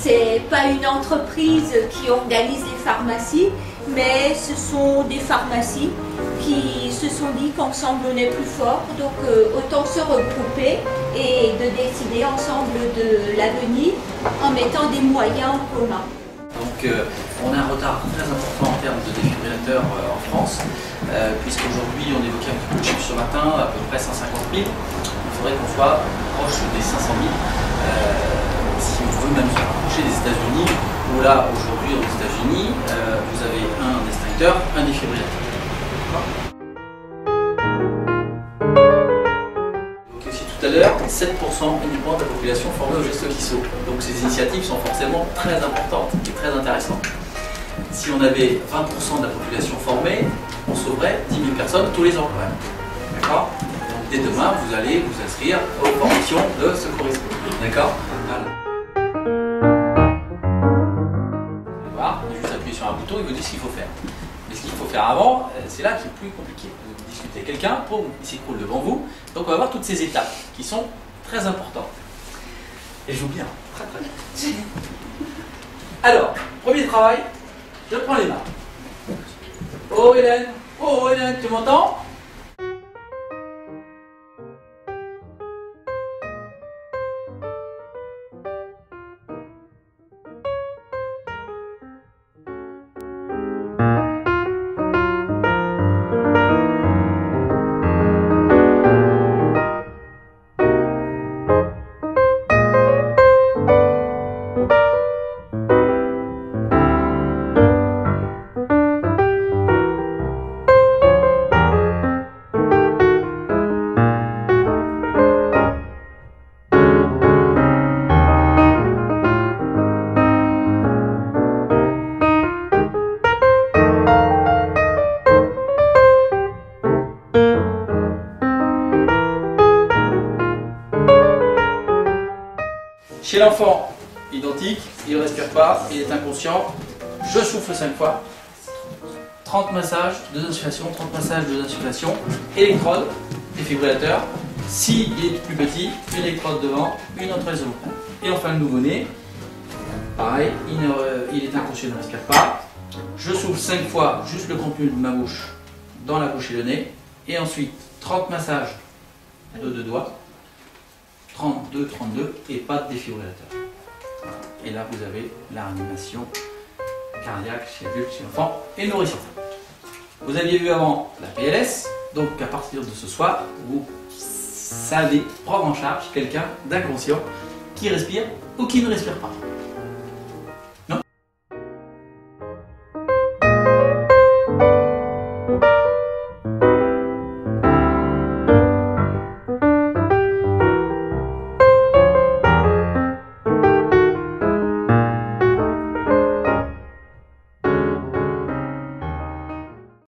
C'est pas une entreprise qui organise les pharmacies, mais ce sont des pharmacies qui se sont dit qu'ensemble on est plus fort, donc autant se regrouper et de décider ensemble de l'avenir en mettant des moyens en commun. Donc on a un retard très important en termes de défibrillateurs en France, puisqu'aujourd'hui on évoquait un petit peu de chiffres ce matin, à peu près 150 000. Il faudrait qu'on soit proche des 500 000 si on veut même se rapprocher des États-Unis, où là aujourd'hui aux États-Unis vous avez un extincteur, un défibrillateur. Donc aussi tout à l'heure, 7% uniquement de la population formée au geste qui saut. Donc ces initiatives sont forcément très importantes et très intéressantes. Si on avait 20% de la population formée, on sauverait 10 000 personnes tous les ans quand même. D'accord? Donc dès demain, vous allez vous inscrire aux formations de secourisme. D'accord? Voilà. Vous allez voir, il faut juste appuyer sur un bouton, il vous dit ce qu'il faut faire. Mais ce qu'il faut faire avant, c'est là qui est plus compliqué. Vous discutez avec quelqu'un, il s'écroule devant vous. Donc on va voir toutes ces étapes qui sont très importantes. Et j'oublie un. Très très bien. Alors, premier travail, je prends les mains. Oh Hélène, tu m'entends? Chez l'enfant, identique, il ne respire pas, il est inconscient. Je souffle 5 fois. 30 massages, 2 insufflations, 30 massages, 2 insufflations. Électrode, défibrillateur. S'il est plus petit, une électrode devant, une entre les omoplates. Et enfin le nouveau-né, pareil, il est inconscient, il ne respire pas. Je souffle 5 fois juste le contenu de ma bouche dans la bouche et le nez. Et ensuite 30 massages de 2 doigts. 32, 32 et pas de défibrillateur. Et là vous avez la réanimation cardiaque chez l'adulte, chez l'enfant et le nourrisson. Vous aviez vu avant la PLS, donc à partir de ce soir, vous savez prendre en charge quelqu'un d'inconscient qui respire ou qui ne respire pas.